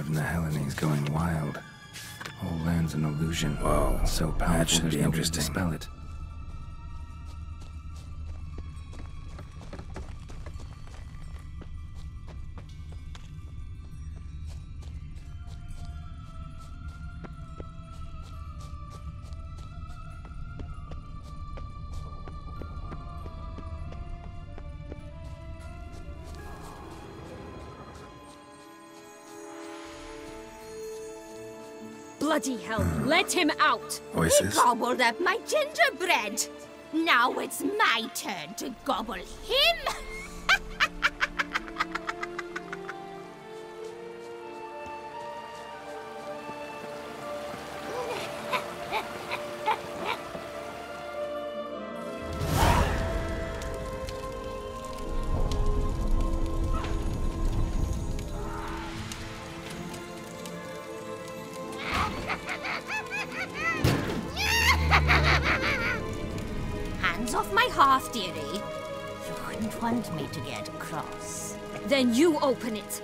of Nihilini is going wild. Whole land's an illusion. Whoa, So powerful, that should be there's no way to interesting. dispel it. Bloody hell, let him out! Voices? He gobbled up my gingerbread. Now it's my turn to gobble him. Hands off my hearth, dearie. You wouldn't want me to get cross. Then you open it.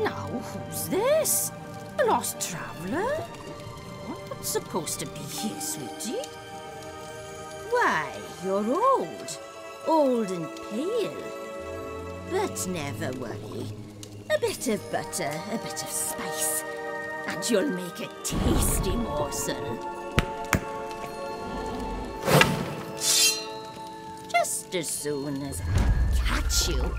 Now, who's this? A lost traveler? You're not supposed to be here, sweetie. Why, you're old. Old and pale. But never worry. A bit of butter, a bit of spice, and you'll make a tasty morsel. Just as soon as I catch you.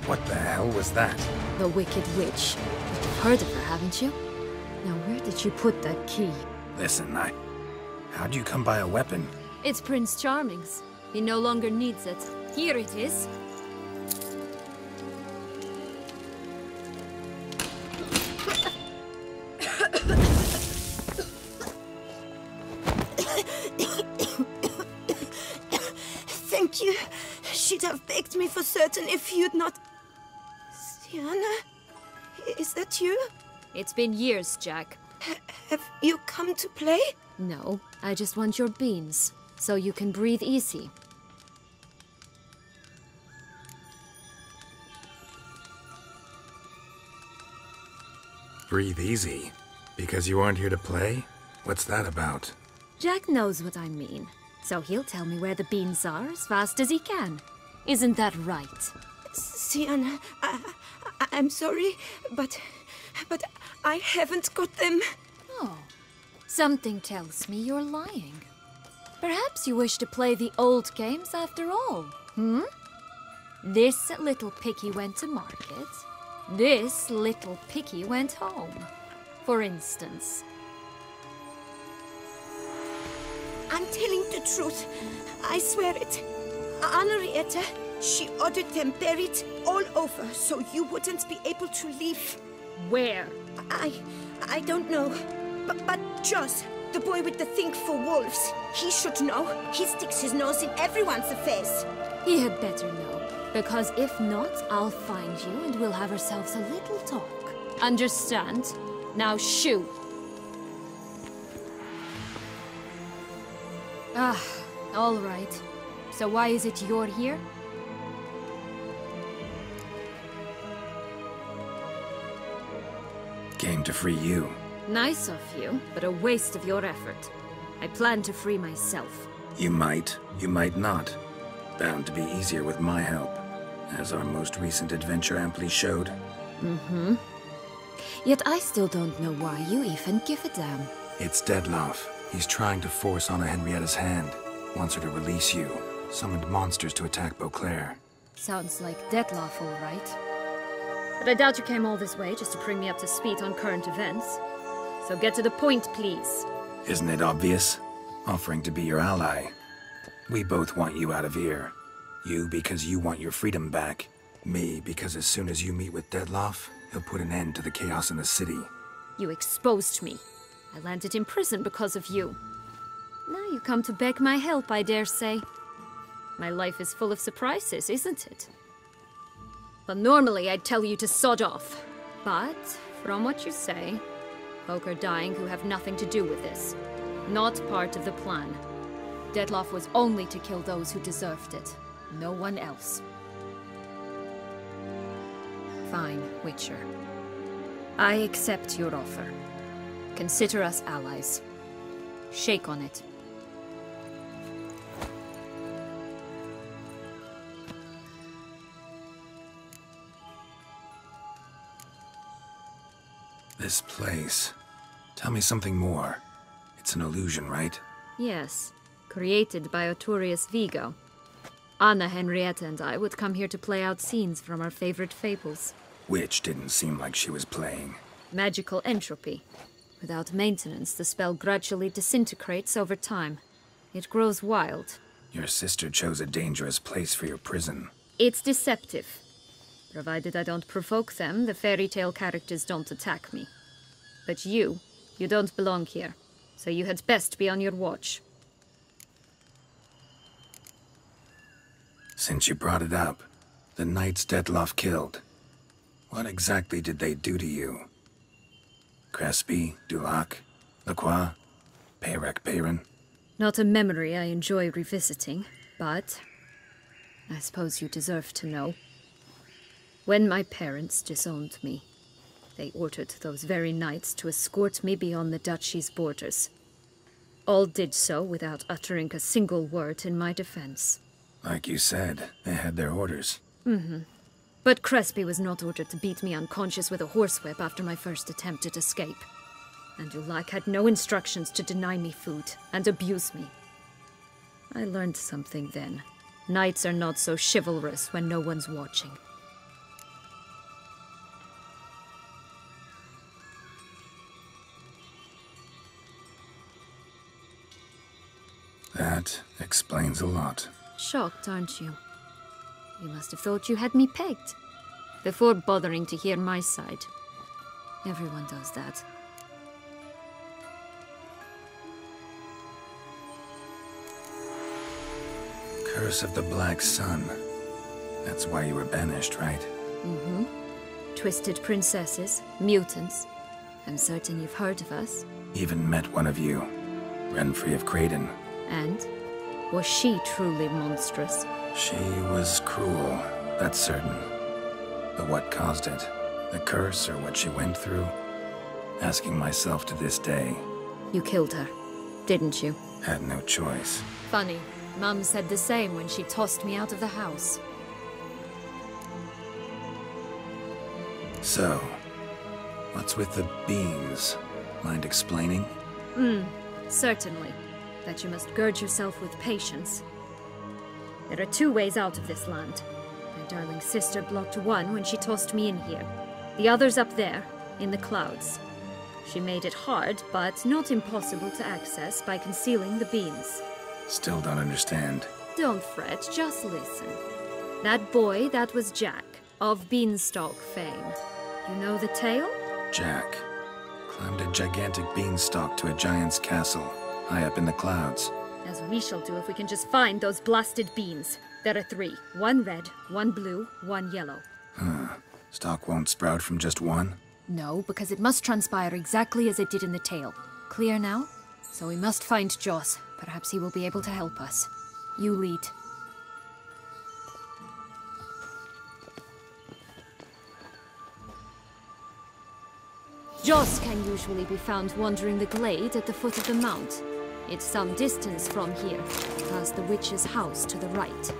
What the hell was that? The Wicked Witch. You've heard of her, haven't you? Now, where did you put that key? Listen, how'd you come by a weapon? It's Prince Charming's. He no longer needs it. Here it is. Thank you. She'd have begged me for certain if you'd not... Syanna, is that you? It's been years, Jack. Have you come to play? No, I just want your beans, so you can breathe easy. Breathe easy? Because you aren't here to play? What's that about? Jack knows what I mean, so he'll tell me where the beans are as fast as he can. Isn't that right? Syanna, I'm sorry, but I haven't got them. Oh, something tells me you're lying. Perhaps you wish to play the old games after all, hmm? This little picky went to market. This little picky went home, for instance. I'm telling the truth. I swear it. Henrietta, she ordered them buried all over so you wouldn't be able to leave. Where? I don't know. But Joss, the boy with the thing for wolves, he should know. He sticks his nose in everyone's affairs. He had better know, because if not, I'll find you and we'll have ourselves a little talk. Understand? Now shoo! Ah, all right. So why is it you're here? Came to free you. Nice of you, but a waste of your effort. I plan to free myself. You might not. Bound to be easier with my help, as our most recent adventure amply showed. Mm-hmm. Yet I still don't know why you even give a damn. It's Dettlaff. He's trying to force Anna Henrietta's hand. Wants her to release you. Summoned monsters to attack Beauclair. Sounds like Dettlaff, all right. But I doubt you came all this way just to bring me up to speed on current events. So get to the point, please. Isn't it obvious? Offering to be your ally. We both want you out of here. You because you want your freedom back. Me because as soon as you meet with Dettlaff, he'll put an end to the chaos in the city. You exposed me. I landed in prison because of you. Now you come to beg my help, I dare say. My life is full of surprises, isn't it? Well, normally I'd tell you to sod off. But, from what you say, folk are dying who have nothing to do with this. Not part of the plan. Dettlaff was only to kill those who deserved it. No one else. Fine, Witcher. I accept your offer. Consider us allies. Shake on it. This place. Tell me something more. It's an illusion, right? Yes. Created by Arturius Vigo. Anna Henrietta and I would come here to play out scenes from our favorite fables. Which didn't seem like she was playing. Magical entropy. Without maintenance, the spell gradually disintegrates over time. It grows wild. Your sister chose a dangerous place for your prison. It's deceptive. Provided I don't provoke them, the fairy tale characters don't attack me. But you don't belong here. So you had best be on your watch. Since you brought it up, the knights Dettlaff killed. What exactly did they do to you? Crespi, Dulac, Lacroix, Peyrac Peyran? Not a memory I enjoy revisiting, but I suppose you deserve to know. When my parents disowned me, they ordered those very knights to escort me beyond the duchy's borders. All did so without uttering a single word in my defense. Like you said, they had their orders. Mm-hmm. But Crespi was not ordered to beat me unconscious with a horsewhip after my first attempt at escape. And Dulac had no instructions to deny me food and abuse me. I learned something then. Knights are not so chivalrous when no one's watching. That explains a lot. Shocked, aren't you? You must have thought you had me pegged. Before bothering to hear my side. Everyone does that. Curse of the Black Sun. That's why you were banished, right? Mm-hmm. Twisted princesses, mutants. I'm certain you've heard of us. Even met one of you. Renfrey of Craden. And? Was she truly monstrous? She was cruel, that's certain. But what caused it? The curse or what she went through? Asking myself to this day. You killed her, didn't you? Had no choice. Funny. Mum said the same when she tossed me out of the house. So, what's with the beans? Mind explaining? Certainly. That you must gird yourself with patience. There are two ways out of this land. My darling sister blocked one when she tossed me in here. The other's up there, in the clouds. She made it hard, but not impossible to access by concealing the beans. Still don't understand. Don't fret, just listen. That boy, that was Jack, of Beanstalk fame. You know the tale? Jack climbed a gigantic beanstalk to a giant's castle, high up in the clouds. As we shall do if we can just find those blasted beans. There are 3. 1 red, 1 blue, 1 yellow. Stalk won't sprout from just one? No, because it must transpire exactly as it did in the tale. Clear now? So we must find Joss. Perhaps he will be able to help us. You lead. Joss can usually be found wandering the glade at the foot of the mount. It's some distance from here, past the witch's house to the right.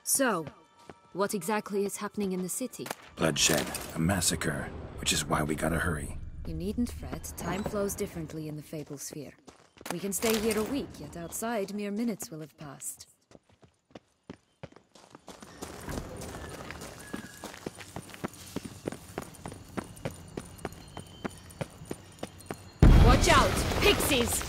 So, what exactly is happening in the city? Bloodshed, a massacre, which is why we gotta hurry. You needn't fret. Time flows differently in the Fable Sphere. We can stay here a week, yet outside mere minutes will have passed. Watch out! Pixies!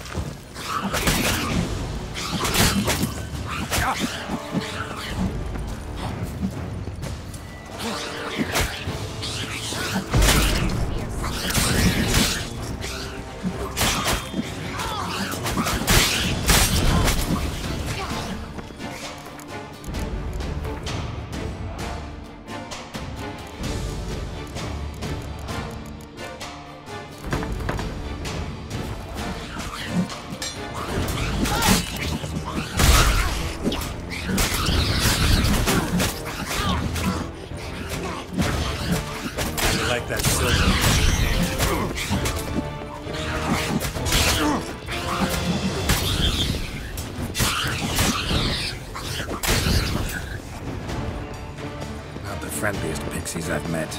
Friendliest pixies I've met.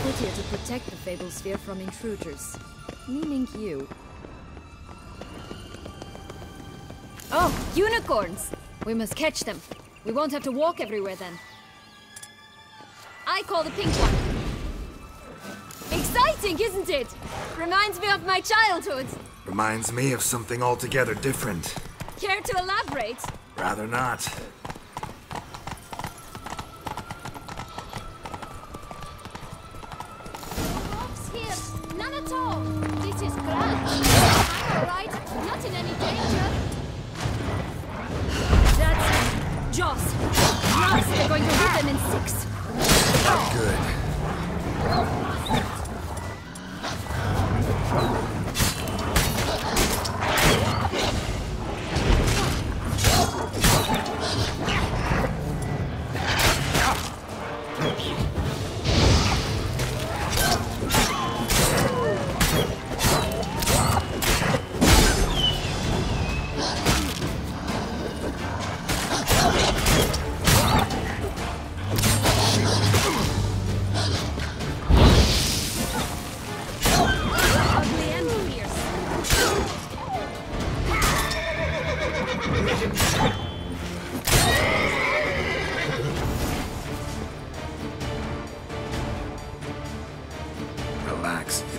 Put here to protect the Fable Sphere from intruders. Meaning you. Oh, unicorns! We must catch them. We won't have to walk everywhere then. I call the pink one. Exciting, isn't it? Reminds me of my childhood. Reminds me of something altogether different. Care to elaborate? Rather not. None at all. This is grand. All right, not in any danger. That's Joss. Now they're going to hit them in 6. Good.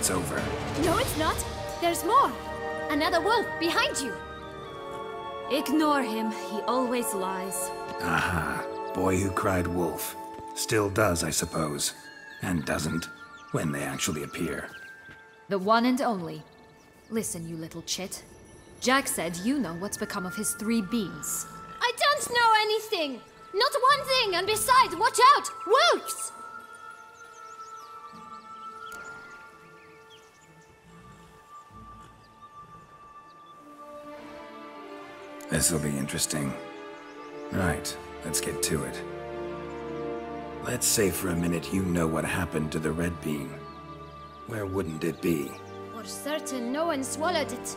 it's over. No, it's not. There's more. Another wolf behind you. Ignore him. He always lies. Aha. Boy who cried wolf. Still does, I suppose. And doesn't, when they actually appear. The one and only. Listen, you little chit. Jack said you know what's become of his 3 beans. I don't know anything! Not one thing, and besides, watch out! Wolves! This'll be interesting. Right, let's get to it. Let's say for a minute you know what happened to the red bean. Where wouldn't it be? For certain, no one swallowed it.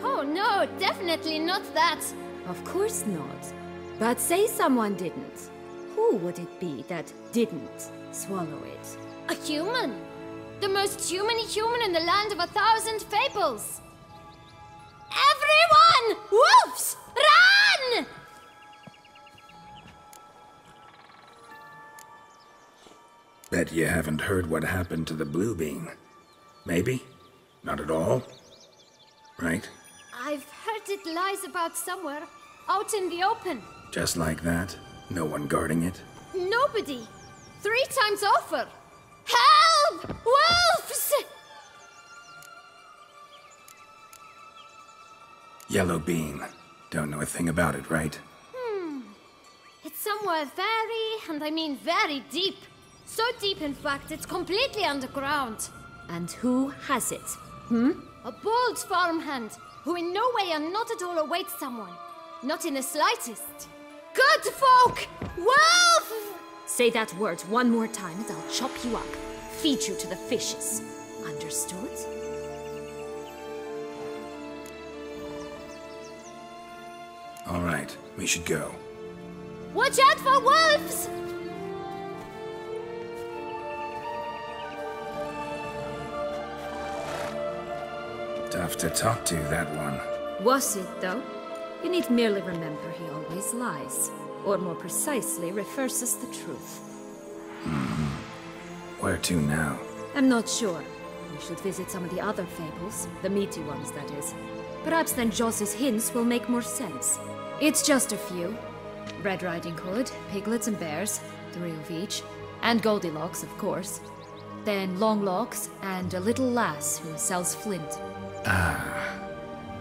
Oh no, definitely not that. Of course not. But say someone didn't. Who would it be that didn't swallow it? A human. The most human in the land of 1,000 fables. Everyone! Wolves! Run! Bet you haven't heard what happened to the blue bean. Maybe? Not at all? Right? I've heard it lies about somewhere, out in the open. Just like that? No one guarding it? Nobody. 3 times over. Help! Wolves! Yellow bean. Don't know a thing about it, right? It's somewhere very, and I mean very deep. So deep, in fact, it's completely underground. And who has it? A bold farmhand, who in no way and not at all awaits someone. Not in the slightest. Good folk! Wolf! Say that word one more time and I'll chop you up. Feed you to the fishes. Understood? All right, we should go. Watch out for wolves! Tough to talk to, that one. Was it, though? You need merely remember he always lies. Or more precisely, reverses the truth. Where to now? I'm not sure. We should visit some of the other fables. The meaty ones, that is. Perhaps then Joss's hints will make more sense. It's just a few. Red Riding Hood, piglets and bears, 3 of each. And Goldilocks, of course. Then Longlocks, and a little lass who sells flint.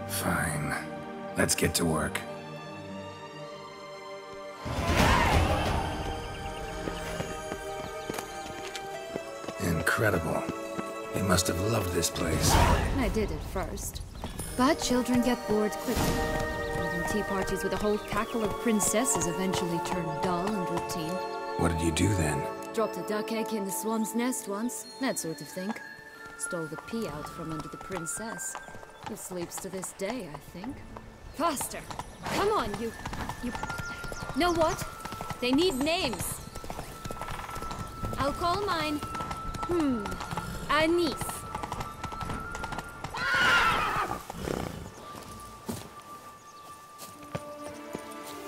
Fine. Let's get to work. Incredible. They must have loved this place. I did at first. But children get bored quickly. Even tea parties with a whole cackle of princesses eventually turn dull and routine. What did you do then? Dropped a duck egg in the swan's nest once, that sort of thing. Stole the pea out from under the princess. Who sleeps to this day, I think. Faster! Come on, you... Know what? They need names. I'll call mine... Anise.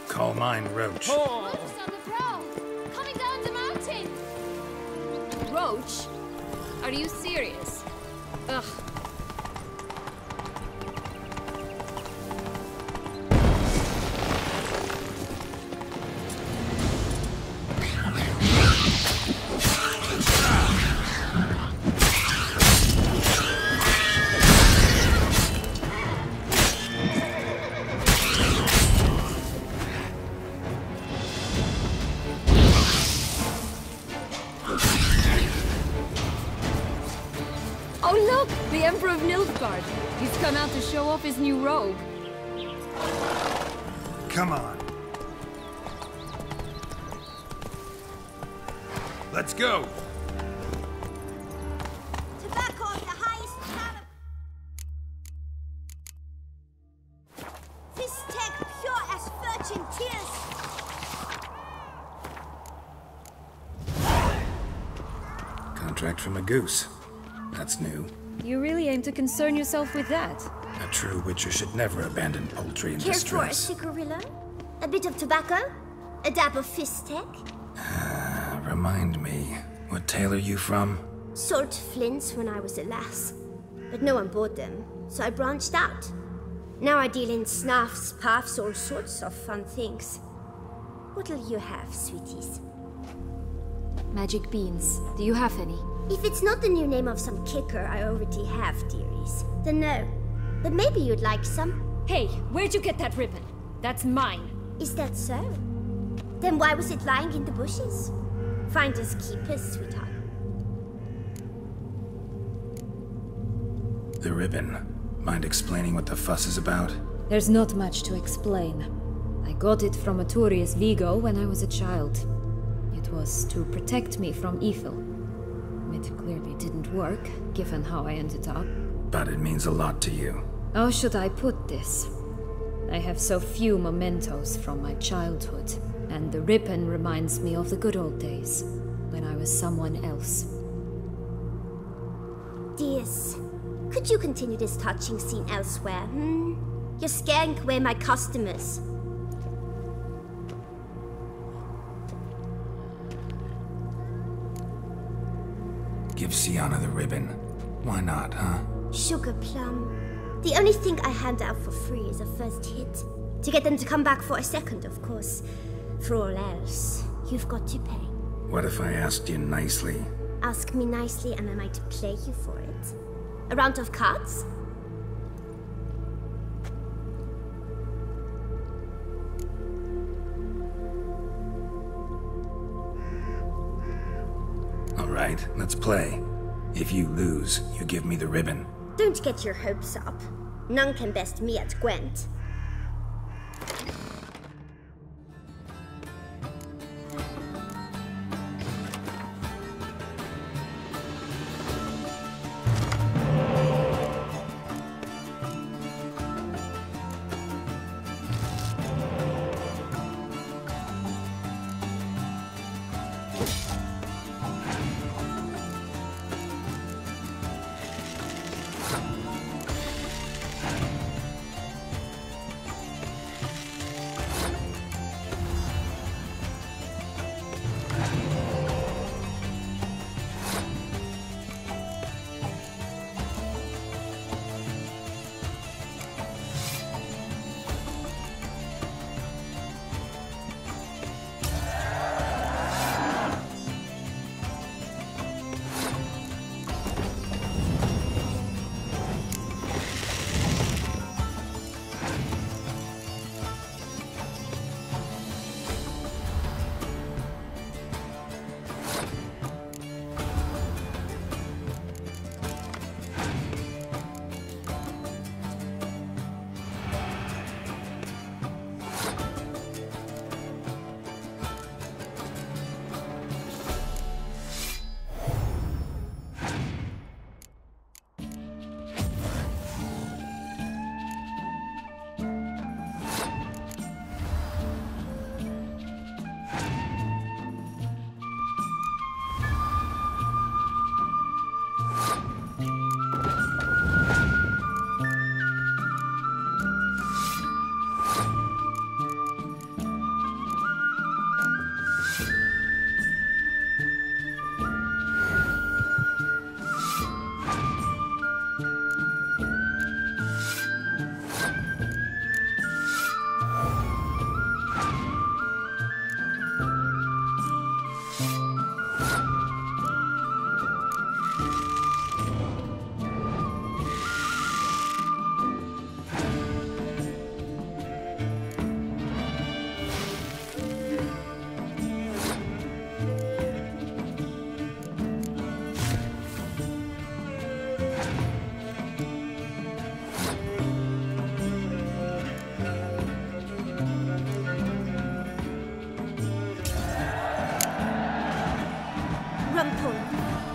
Call mine Roach. Wolves on the prowl! Coming down the mountain! Roach? Are you serious? Ugh. The Emperor of Nilfgaard. He's come out to show off his new robe. Come on. Let's go. Tobacco of the highest caliber. Fistech pure as virgin tears. Contract from a goose. That's new. You really aim to concern yourself with that? A true witcher should never abandon poultry in Care for a distress. cigarillo? A bit of tobacco? A dab of fistech? Remind me, what tale are you from? Sold flints when I was a lass, but no one bought them, so I branched out. Now I deal in snuffs, puffs, all sorts of fun things. What'll you have, sweeties? Magic beans. Do you have any? If it's not the new name of some kicker I already have, dearies, then no. But maybe you'd like some. Hey, where'd you get that ribbon? That's mine. Is that so? Then why was it lying in the bushes? Finders keepers, sweetheart. The ribbon. Mind explaining what the fuss is about? There's not much to explain. I got it from Aturius Vigo when I was a child. It was to protect me from evil. It clearly didn't work, given how I ended up. But it means a lot to you. How should I put this? I have so few mementos from my childhood, and the ribbon reminds me of the good old days, when I was someone else. Dears, could you continue this touching scene elsewhere, You're scaring away my customers. Give Syanna the ribbon. Why not, huh? Sugar plum. The only thing I hand out for free is a first hit. To get them to come back for a second, of course. For all else, you've got to pay. What if I asked you nicely? Ask me nicely and I might play you for it. A round of cards? All right, let's play. If you lose, you give me the ribbon. Don't get your hopes up. None can best me at Gwent.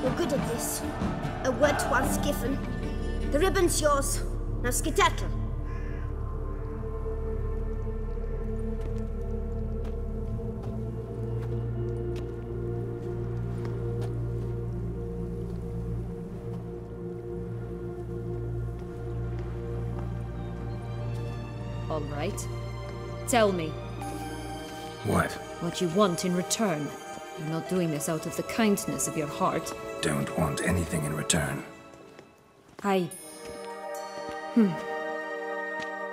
You're good at this. A word once given. The ribbon's yours. Now skedaddle. All right. Tell me. What? What you want in return. You're not doing this out of the kindness of your heart. Don't want anything in return.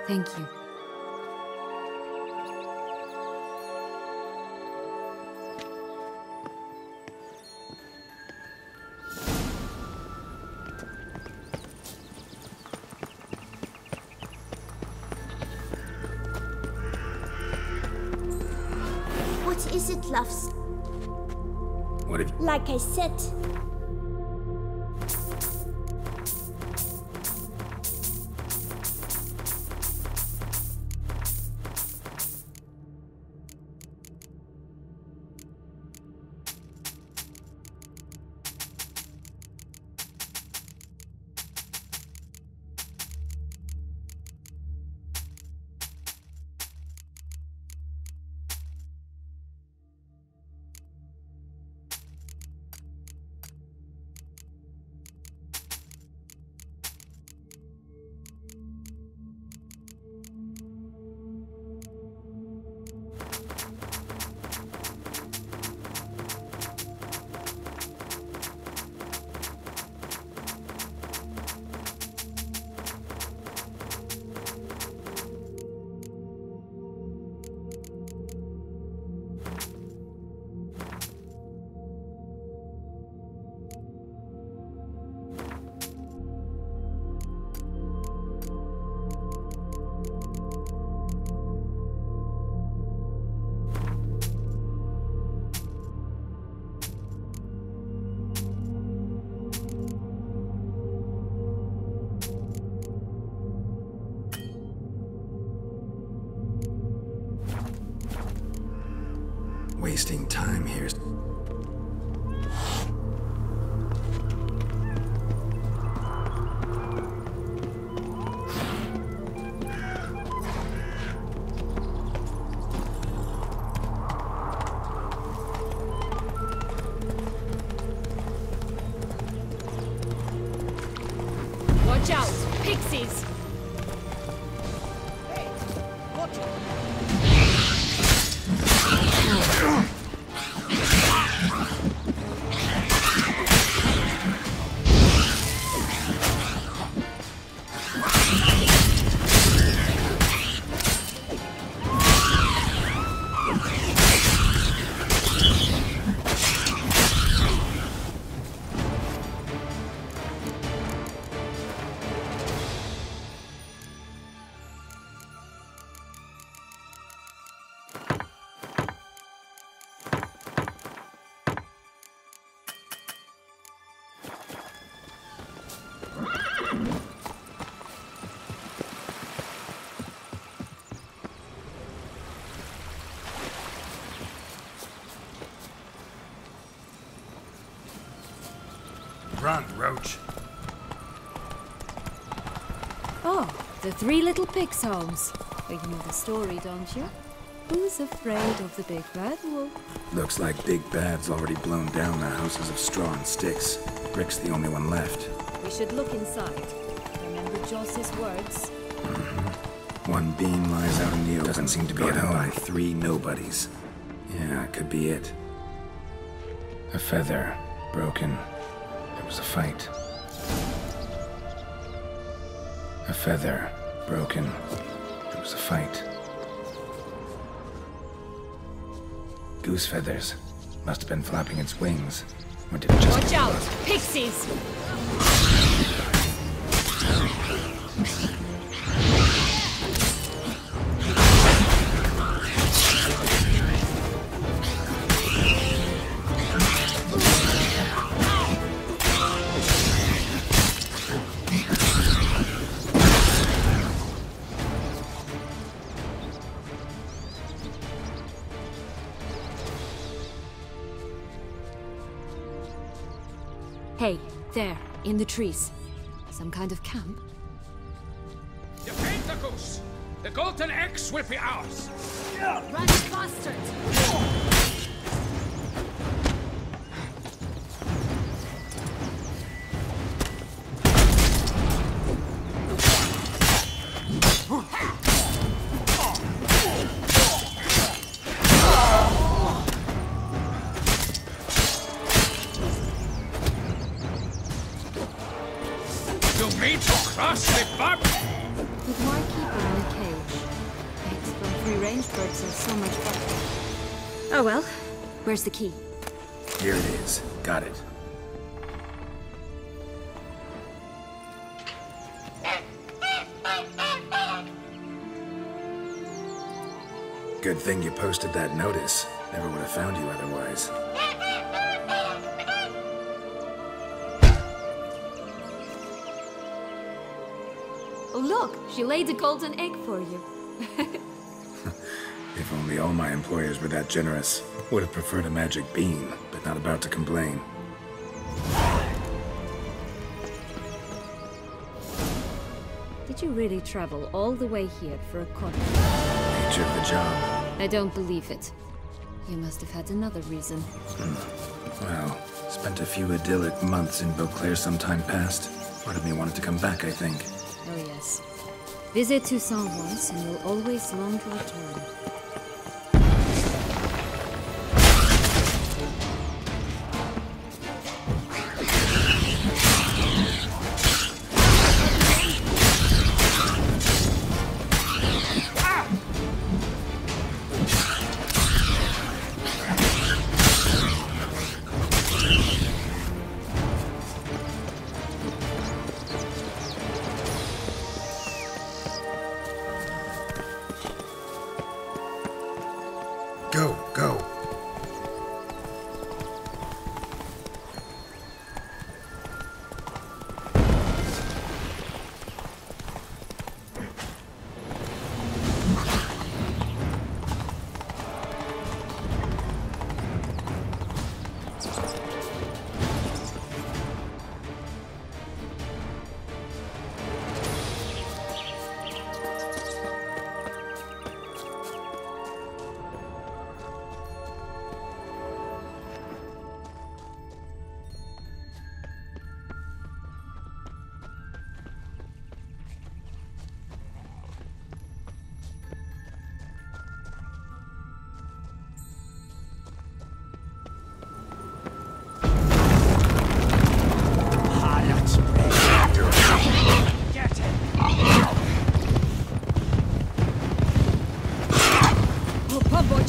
Thank you. What is it, loves? What have you... Like I said, wasting time here. Watch out! Pixies! Run, Roach. Oh, the three little pigs' homes. You know the story, don't you? Who's afraid of the big bad wolf? Looks like Big Bad's already blown down the houses of straw and sticks. Brick's the only one left. We should look inside. Remember Joss's words? One being lies out in the open. Doesn't seem to be at home by three nobodies. Yeah, it could be it. A feather. Broken. There was a fight. A feather. Broken. There was a fight. Goose feathers. Must have been flapping its wings. Or did it just... Watch out! Pixies! Hey, there, in the trees. Some kind of camp? Defend the goose! The golden eggs will be ours! Run, bastard! me to cross the barb? But why keep her in a cage? Eggs from free-range birds are so much better. Oh well. Where's the key? Here it is. Got it. Good thing you posted that notice. Never would have found you otherwise. Oh look, she laid a golden egg for you. If only all my employers were that generous. Would have preferred a magic bean, but not about to complain. Did you really travel all the way here for a contract? Nature of the job. I don't believe it. You must have had another reason. Well, spent a few idyllic months in Beauclair some time past. Part of me wanted to come back, I think. Oh yes. Visit Toussaint once and you'll always long to return. Go, go.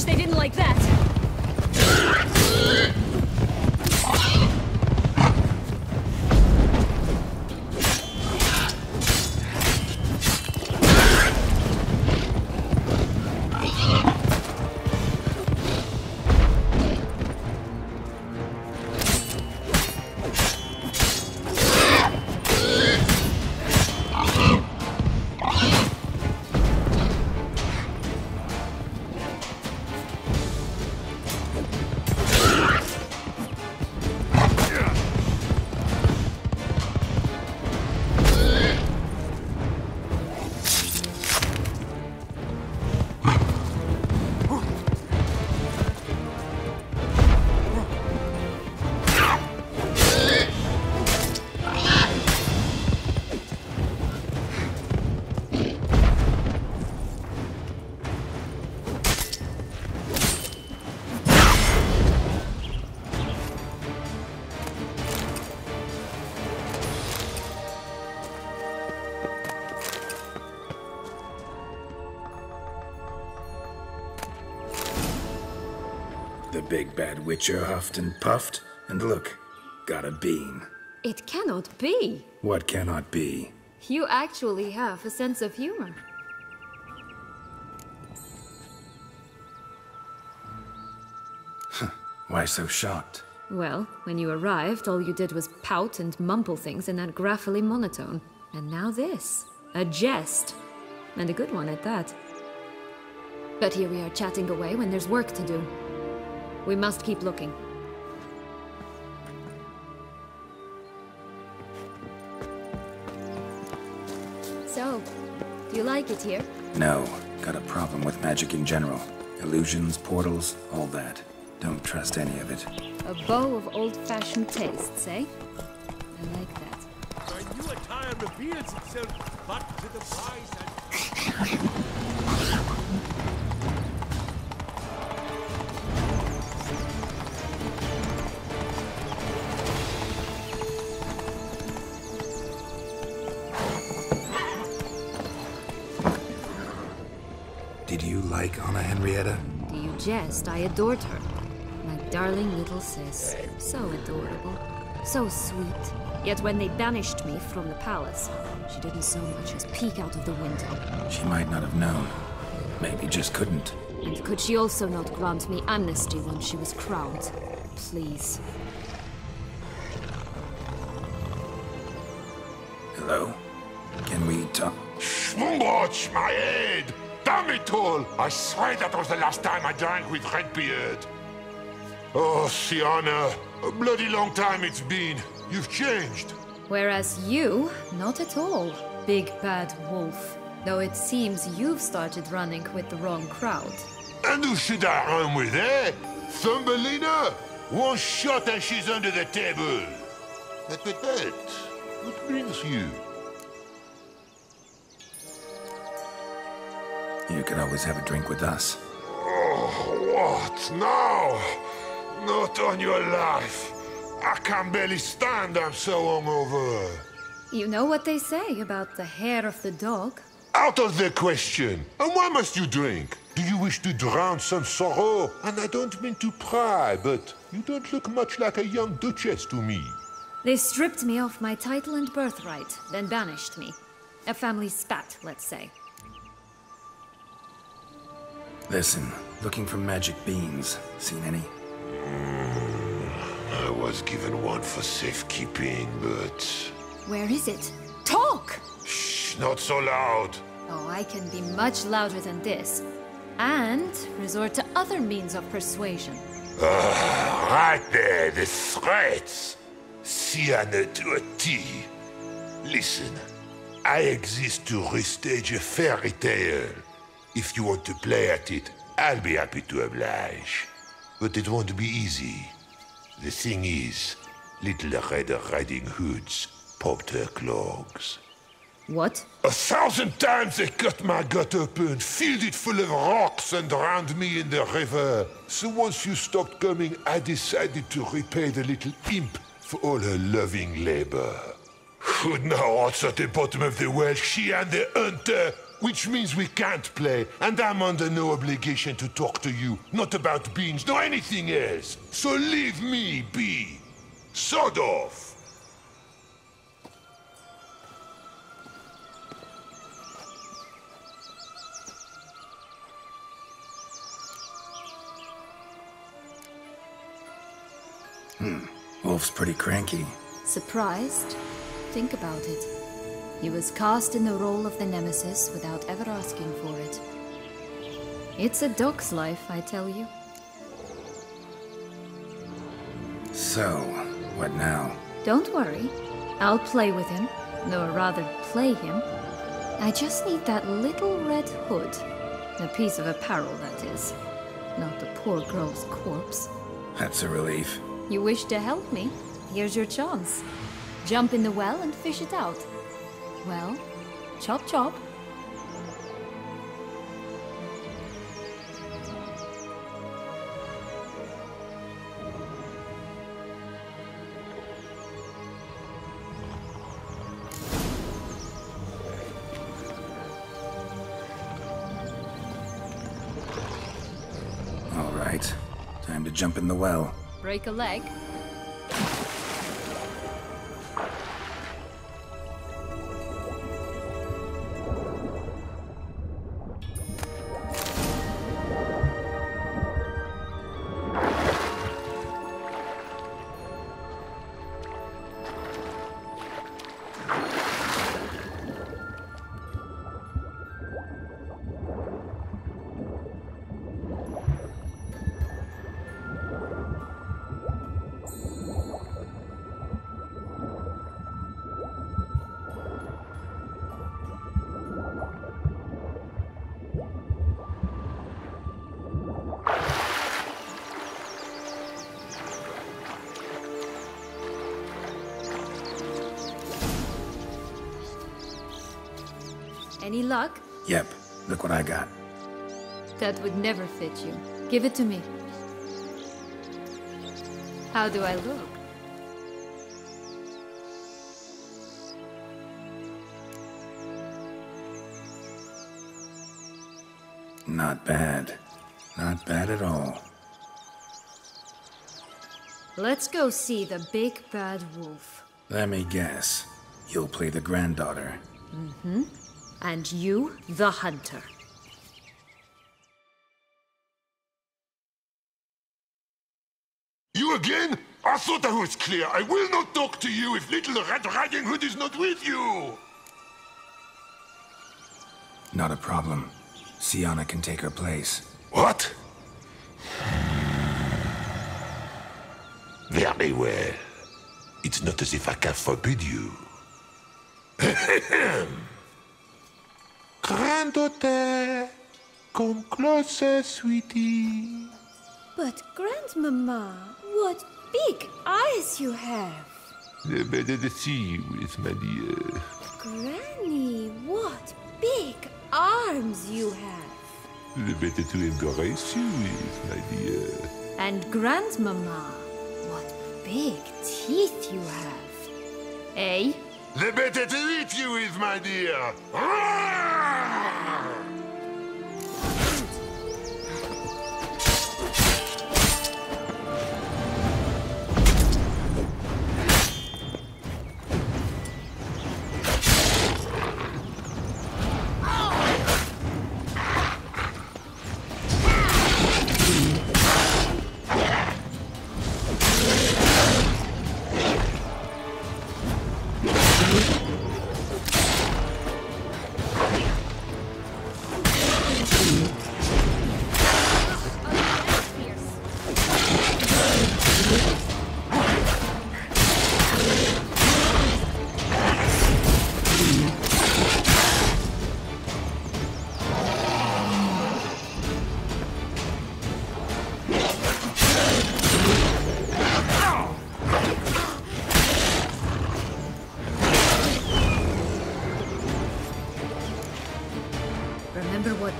They didn't like that. The big bad witcher huffed and puffed, and look, got a bean. It cannot be. What cannot be? You actually have a sense of humor. Why so shocked? Well, when you arrived, all you did was pout and mumble things in that graphically monotone. And now this. A jest. And a good one at that. But here we are chatting away when there's work to do. We must keep looking. So, do you like it here? No. Got a problem with magic in general. Illusions, portals, all that. Don't trust any of it. A bow of old-fashioned tastes, eh? I like that. My new attire reveals itself but to the wise and... Did you like Anna Henrietta? Do you jest? I adored her. My darling little sis. So adorable. So sweet. Yet when they banished me from the palace, she didn't so much as peek out of the window. She might not have known. Maybe just couldn't. And could she also not grant me amnesty when she was crowned? Please. Hello? Can we talk? Schmumbotch, my head! Damn it all! I swear that was the last time I drank with Redbeard. Oh, Syanna, a bloody long time it's been. You've changed. Whereas you, not at all, big bad wolf. Though it seems you've started running with the wrong crowd. And who should I run with, eh? Thumbelina? One shot and she's under the table. But, what brings you? You could always have a drink with us. Oh, what now? Not on your life. I can barely stand, I'm so hungover. You know what they say about the hair of the dog? Out of the question. And why must you drink? Do you wish to drown some sorrow? And I don't mean to pry, but you don't look much like a young duchess to me. They stripped me of my title and birthright, then banished me. A family spat, let's say. Listen, looking for magic beans. Seen any? I was given one for safekeeping, but... Where is it? Talk! Shh, not so loud. Oh, I can be much louder than this. And resort to other means of persuasion. Right there, the threats. Syanna to a T. Listen, I exist to restage a fairy tale. If you want to play at it, I'll be happy to oblige. But it won't be easy. The thing is, little Red Riding Hoods popped her clogs. What? 1,000 times they cut my gut open, filled it full of rocks and drowned me in the river. So once you stopped coming, I decided to repay the little imp for all her loving labor. Who now rots at the bottom of the well, she and the hunter, which means we can't play, and I'm under no obligation to talk to you, not about beans, nor anything else. So leave me be. Sod off. Wolf's pretty cranky. Surprised? Think about it. He was cast in the role of the Nemesis without ever asking for it. It's a dog's life, I tell you. So, what now? Don't worry. I'll play with him. Or rather, play him. I just need that little red hood. A piece of apparel, that is. Not the poor girl's corpse. That's a relief. You wish to help me? Here's your chance. Jump in the well and fish it out. Well, chop chop. All right. Time to jump in the well. Break a leg? Any luck? Yep. Look what I got. That would never fit you. Give it to me. How do I look? Not bad. Not bad at all. Let's go see the big bad wolf. Let me guess. You'll play the granddaughter. Mm-hmm. And you, the hunter. You again? I thought I was clear. I will not talk to you if little Red Riding Hood is not with you! Not a problem. Syanna can take her place. What? Very well. It's not as if I can forbid you. Granddaughter, come closer, sweetie. But, Grandmama, what big eyes you have! The better to see you with, my dear. Granny, what big arms you have! The better to embrace you with, my dear. And Grandmama, what big teeth you have. Eh? The better to eat you with, my dear.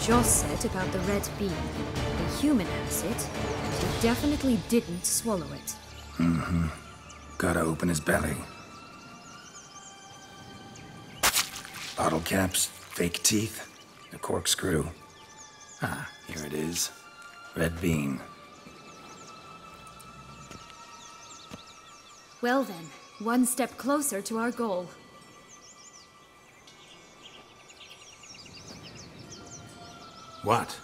Joss said about the red bean. The human has it, and he definitely didn't swallow it. Mm-hmm. Gotta open his belly. Bottle caps, fake teeth, a corkscrew. Ah, here it is. Red bean. Well then, one step closer to our goal. What?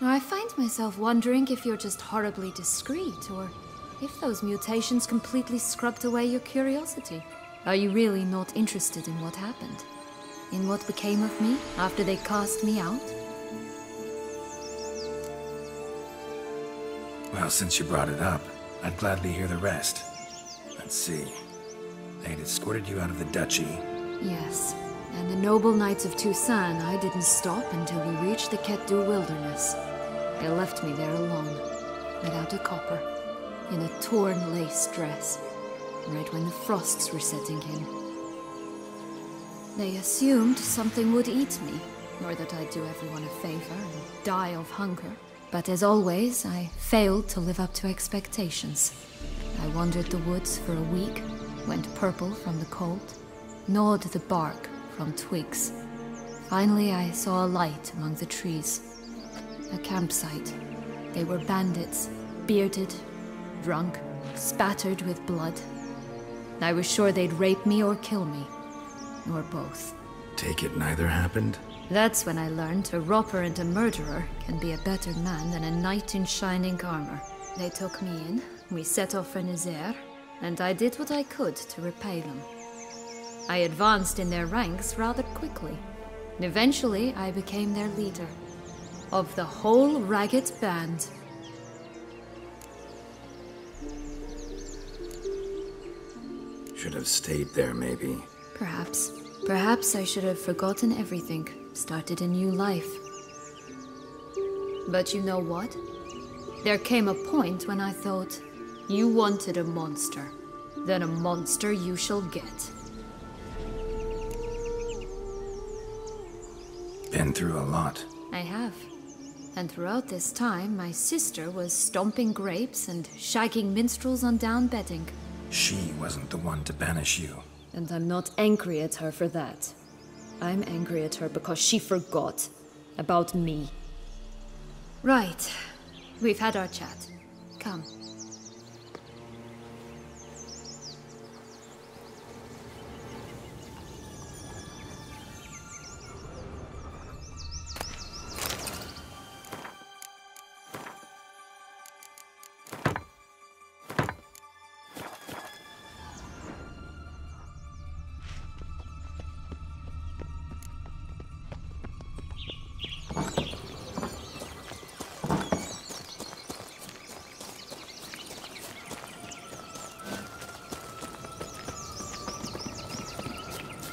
I find myself wondering if you're just horribly discreet, or if those mutations completely scrubbed away your curiosity. Are you really not interested in what happened? In what became of me after they cast me out? Well, since you brought it up, I'd gladly hear the rest. Let's see. They'd escorted you out of the duchy. Yes. And the noble knights of Toussaint, I didn't stop until we reached the Ketdu wilderness. They left me there alone, without a copper, in a torn lace dress, right when the frosts were setting in. They assumed something would eat me, or that I'd do everyone a favor and die of hunger. But as always, I failed to live up to expectations. I wandered the woods for a week, went purple from the cold, gnawed the bark from twigs. Finally, I saw a light among the trees. A campsite. They were bandits, bearded, drunk, spattered with blood. I was sure they'd rape me or kill me. Or both. Take it neither happened? That's when I learned a robber and a murderer can be a better man than a knight in shining armor. They took me in, we set off for Nazaire, and I did what I could to repay them. I advanced in their ranks rather quickly. Eventually, I became their leader. Of the whole ragged band. Should have stayed there, maybe. Perhaps. Perhaps I should have forgotten everything, started a new life. But you know what? There came a point when I thought, you wanted a monster. Then a monster you shall get. Been through a lot. I have. And throughout this time, my sister was stomping grapes and shagging minstrels on down bedding. She wasn't the one to banish you. And I'm not angry at her for that. I'm angry at her because she forgot. About me. Right. We've had our chat. Come.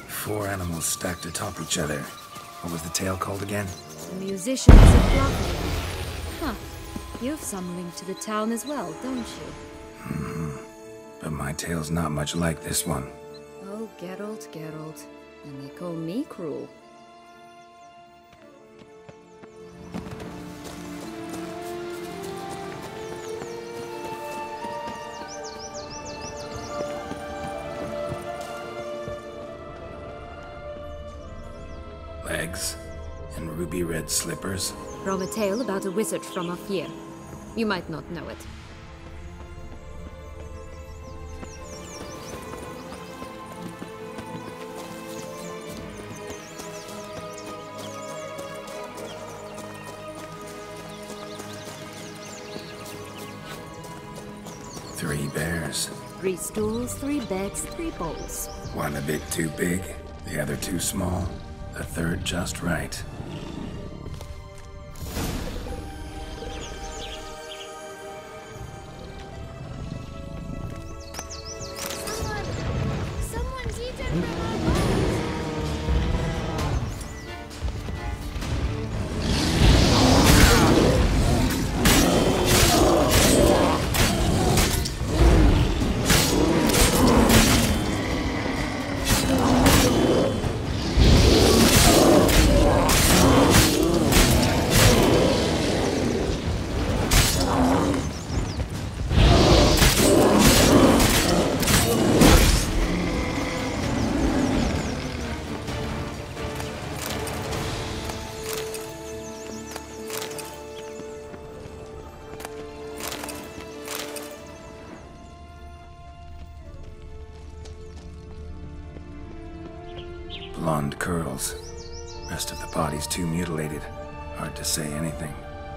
Four animals stacked atop each other. What was the tale called again? The musicians of Blackwood. Huh. You've some link to the town as well, don't you? But my tale's not much like this one. Oh, Geralt, Geralt. And they call me cruel. Legs and ruby red slippers. From a tale about a wizard from Ophir. You might not know it. Three bears. 3 stools, 3 beds, 3 bowls. One a bit too big, the other too small, the third just right. Someone's eaten my bowls! Blonde curls. Rest of the body's too mutilated. Hard to say anything.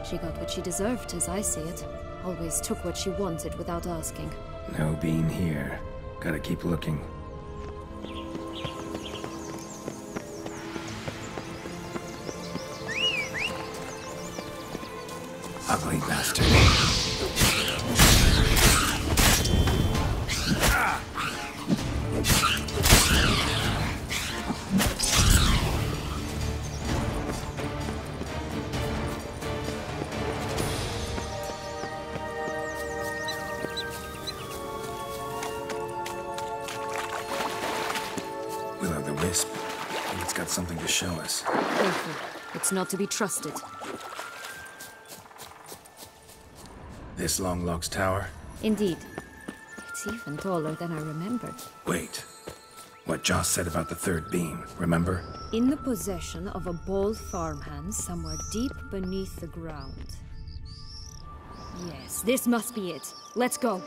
She got what she deserved, as I see it. Always took what she wanted without asking. No bean here. Gotta keep looking. Ugly bastard. Will-o'-the-wisp. I think it's got something to show us. Careful. It's not to be trusted. This Longlock's tower? Indeed. It's even taller than I remembered. Wait. What Joss said about the third beam, remember? In the possession of a bold farmhand somewhere deep beneath the ground. Yes, this must be it. Let's go.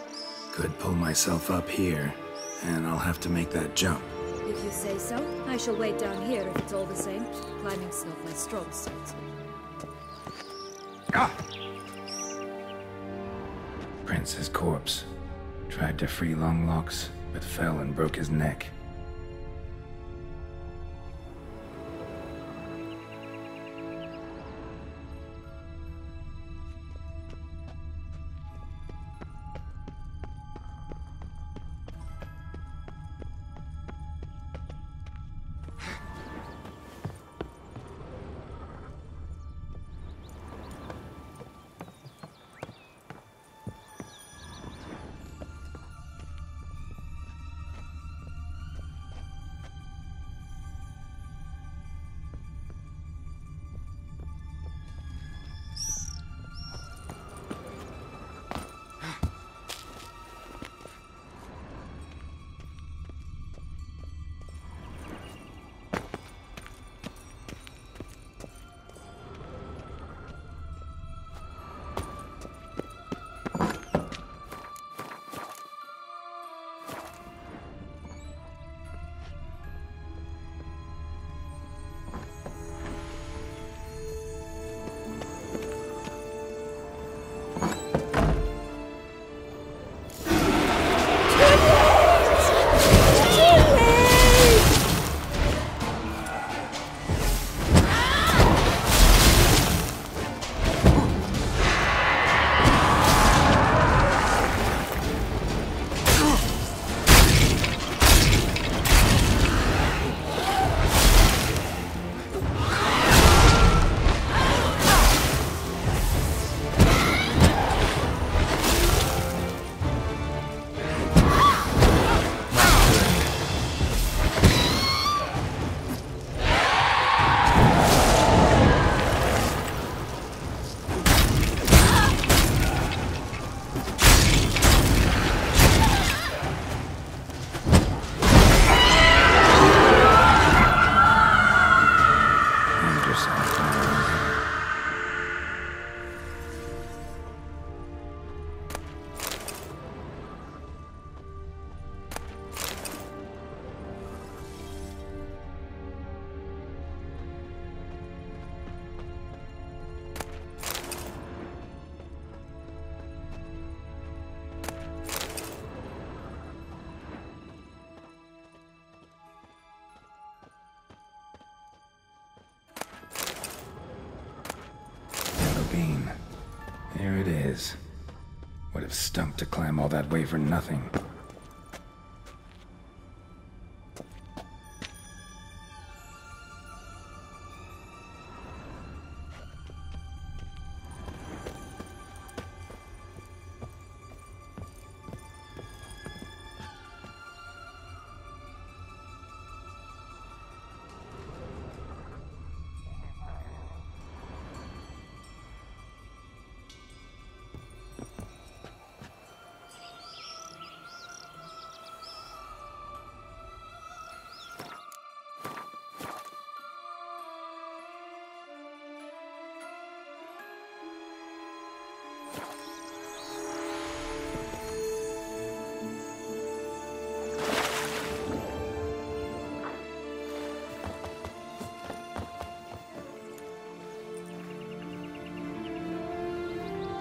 Could pull myself up here, and I'll have to make that jump. If you say so, I shall wait down here if it's all the same. Climbing's not my strong suit. Prince's corpse. Tried to free Longlocks, but fell and broke his neck. have stunk to climb all that way for nothing.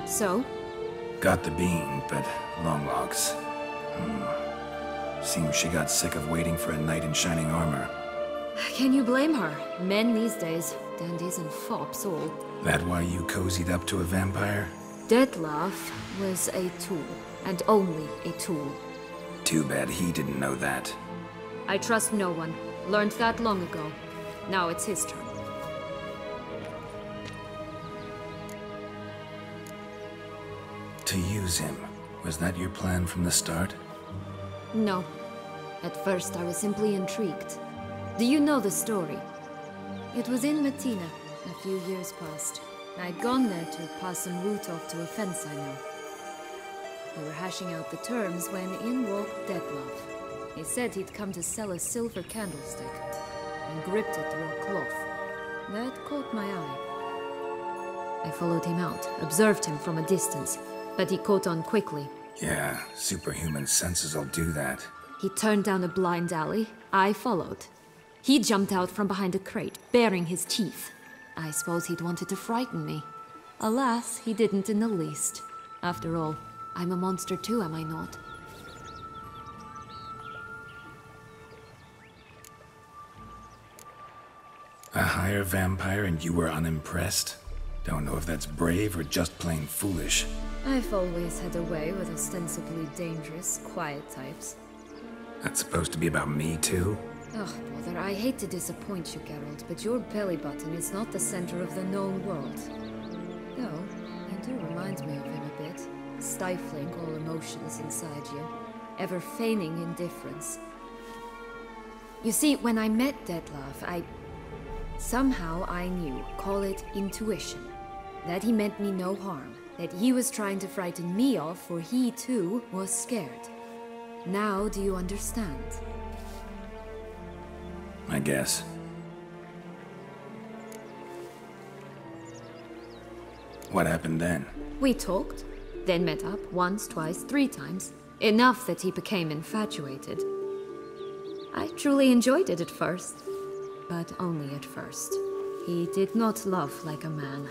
So? Got the bean, but long logs. Seems she got sick of waiting for a knight in shining armor. Can you blame her? Men these days, dandies and fops all. That why you cozied up to a vampire? Dettlaff was a tool, and only a tool. Too bad he didn't know that. I trust no one. Learned that long ago. Now it's his turn. To use him. Was that your plan from the start? No. At first I was simply intrigued. Do you know the story? It was in Matina, a few years past. I'd gone there to pass some root off to a fence I know. We were hashing out the terms when in walked Dettlaff. He said he'd come to sell a silver candlestick, and gripped it through a cloth. That caught my eye. I followed him out, observed him from a distance, but he caught on quickly. Yeah, superhuman senses will do that. He turned down a blind alley. I followed. He jumped out from behind a crate, baring his teeth. I suppose he'd wanted to frighten me. Alas, he didn't in the least. After all, I'm a monster too, am I not? A higher vampire and you were unimpressed? Don't know if that's brave or just plain foolish. I've always had a way with ostensibly dangerous, quiet types. That's supposed to be about me too? Oh, bother, I hate to disappoint you, Geralt, but your belly button is not the center of the known world. Though, you do remind me of him a bit, stifling all emotions inside you, ever feigning indifference. You see, when I met Dettlaff, somehow I knew, call it intuition, that he meant me no harm, that he was trying to frighten me off, for he too was scared. Now do you understand? I guess. What happened then? We talked, then met up once, twice, 3 times. Enough that he became infatuated. I truly enjoyed it at first, but only at first. He did not love like a man,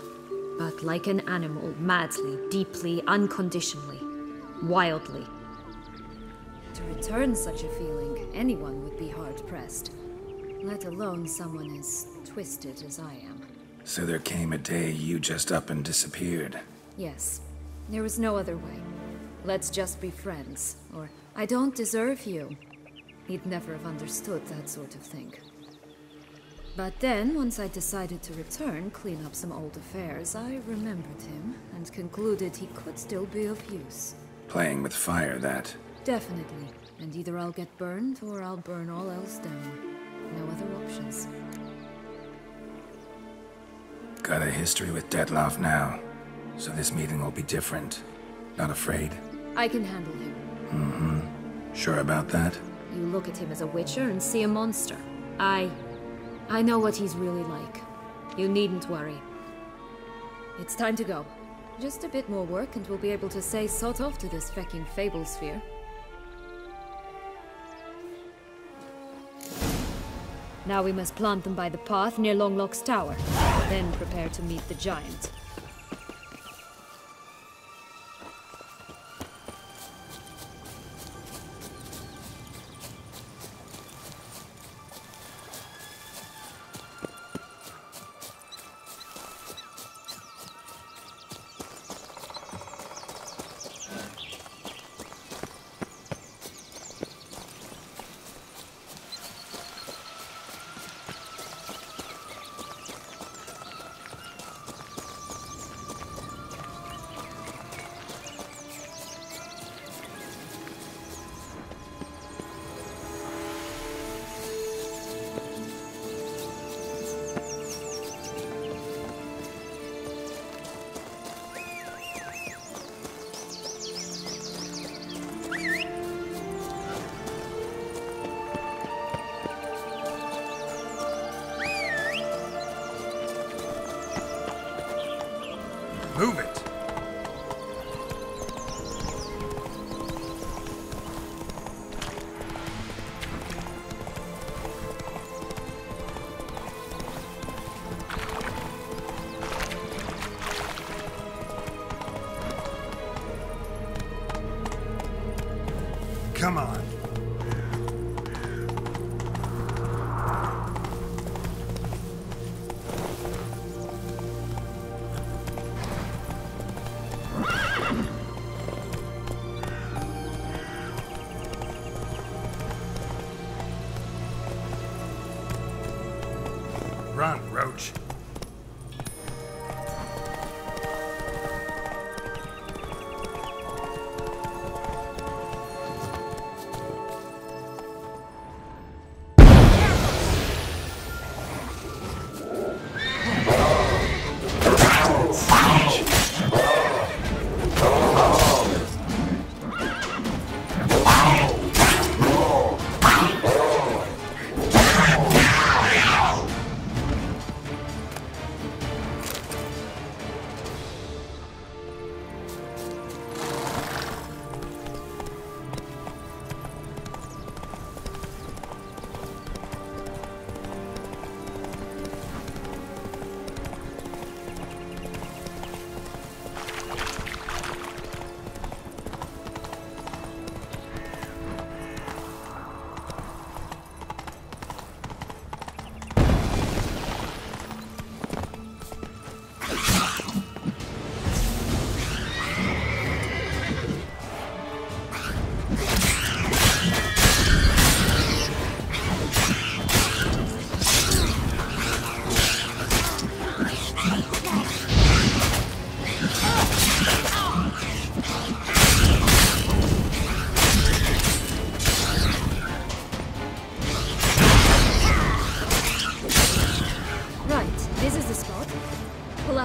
but like an animal, madly, deeply, unconditionally, wildly. To return such a feeling, anyone would be hard-pressed. Let alone someone as twisted as I am. So there came a day you just up and disappeared. Yes. There was no other way. Let's just be friends, or I don't deserve you. He'd never have understood that sort of thing. But then, once I decided to return, clean up some old affairs, I remembered him, and concluded he could still be of use. Playing with fire, that. Definitely. And either I'll get burned, or I'll burn all else down. No other options. Got a history with Dettlaff now, so this meeting will be different. Not afraid? I can handle him. Mm-hmm. Sure about that? You look at him as a witcher and see a monster. I know what he's really like. You needn't worry. It's time to go. Just a bit more work and we'll be able to say sod off to this fecking fable sphere. Now we must plant them by the path near Longlock's tower. Then prepare to meet the giant. Move it! Come on. Run, Roach.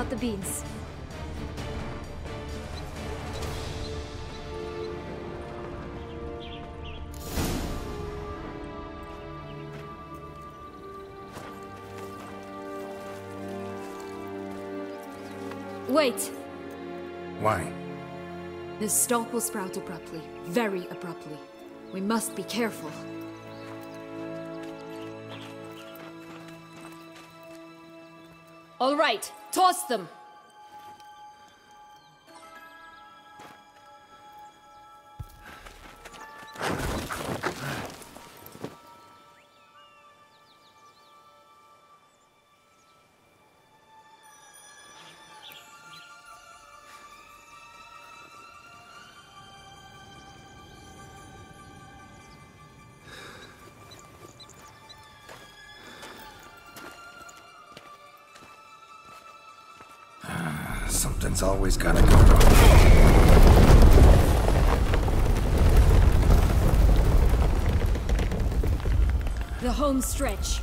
The beans. Wait! Why? This stalk will sprout abruptly. Very abruptly. We must be careful. All right, toss them! Something's always gotta go wrong. The home stretch.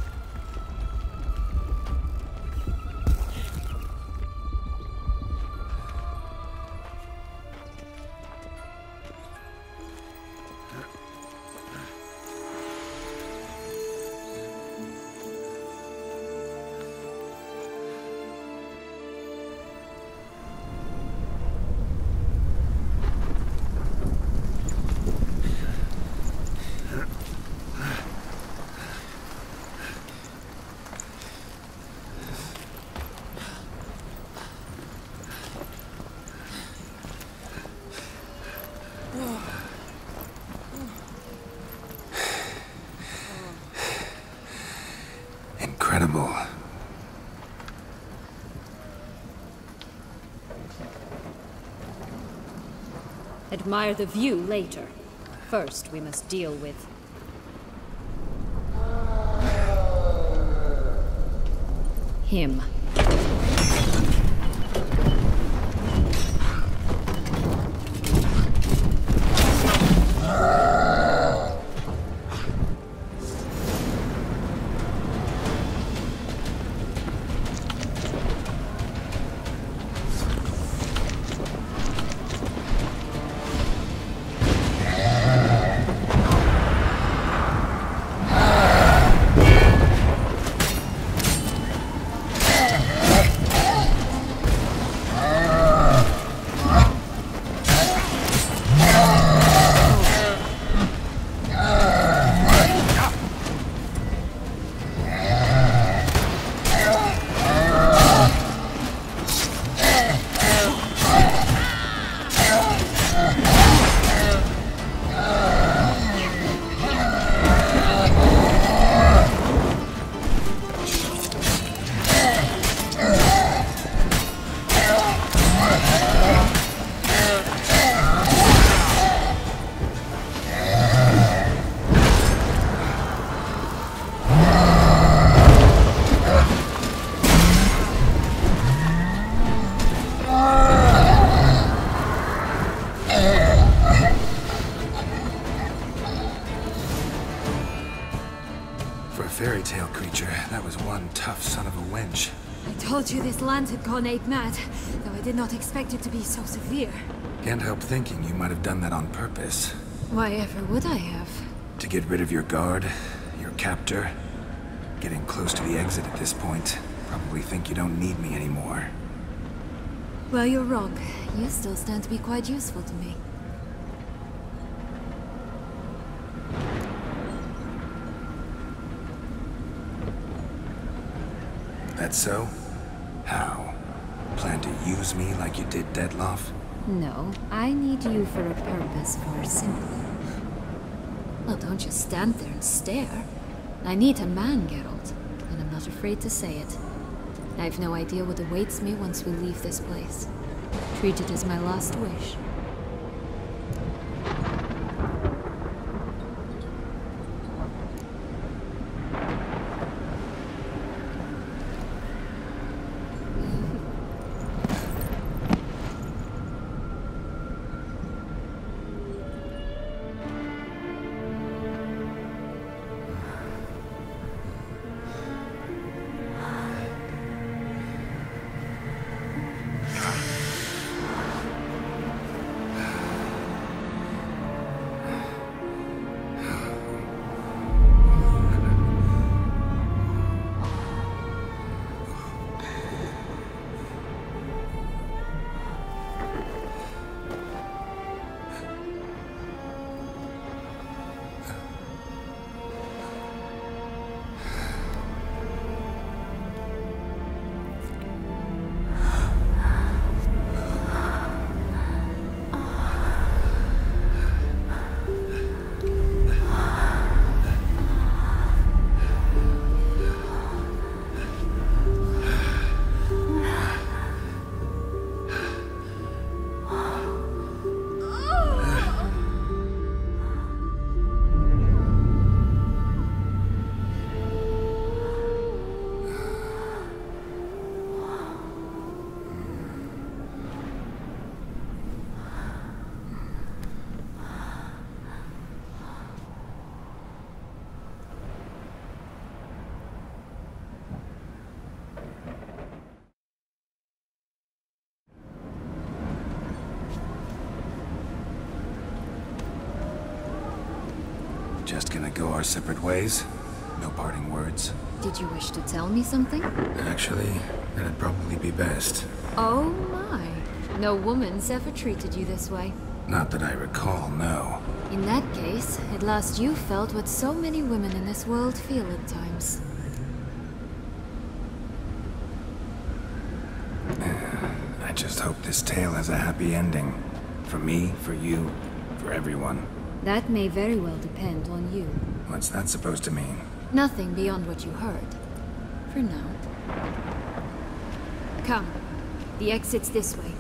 Incredible. Admire the view later. First, we must deal with him. For a fairy tale creature, that was one tough son of a wench. I told you this land had gone ape mad, though I did not expect it to be so severe. Can't help thinking you might have done that on purpose. Why ever would I have? To get rid of your guard, your captor. Getting close to the exit at this point. Probably think you don't need me anymore. Well, you're wrong. You still stand to be quite useful to me. That so? How? Plan to use me like you did Dettlaff? No, I need you for a purpose far simpler. Well, don't just stand there and stare. I need a man, Geralt, and I'm not afraid to say it. I've no idea what awaits me once we leave this place. Treat it as my last wish. Just gonna go our separate ways? No parting words? Did you wish to tell me something? Actually, that'd probably be best. Oh my. No woman's ever treated you this way. Not that I recall, no. In that case, at last you felt what so many women in this world feel at times. I just hope this tale has a happy ending. For me, for you, for everyone. That may very well depend on you. What's that supposed to mean? Nothing beyond what you heard. For now. Come. The exit's this way.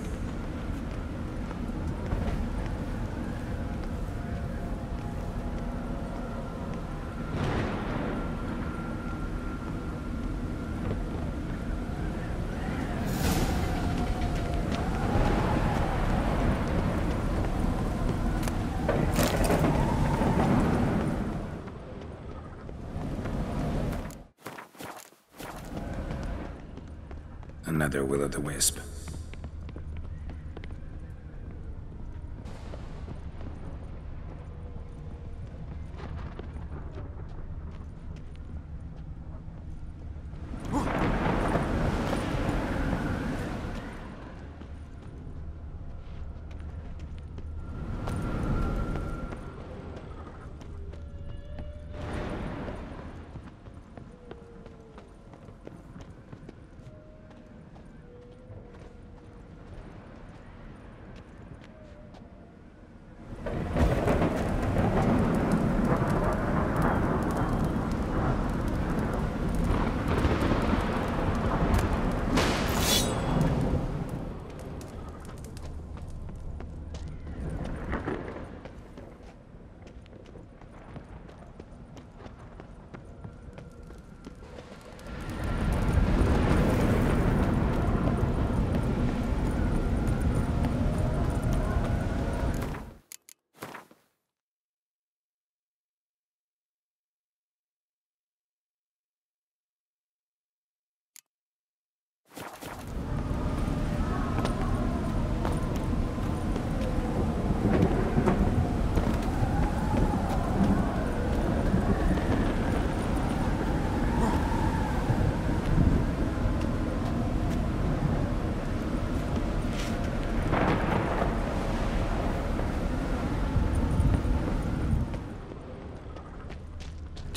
Another will-o'-the-wisp.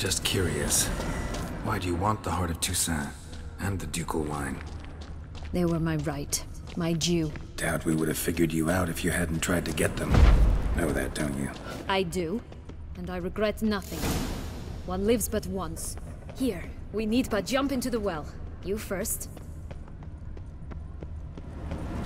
Just curious. Why do you want the heart of Toussaint and the ducal wine? They were my right. My due. Doubt we would have figured you out if you hadn't tried to get them. Know that, don't you? I do. And I regret nothing. One lives but once. Here, we need but jump into the well. You first.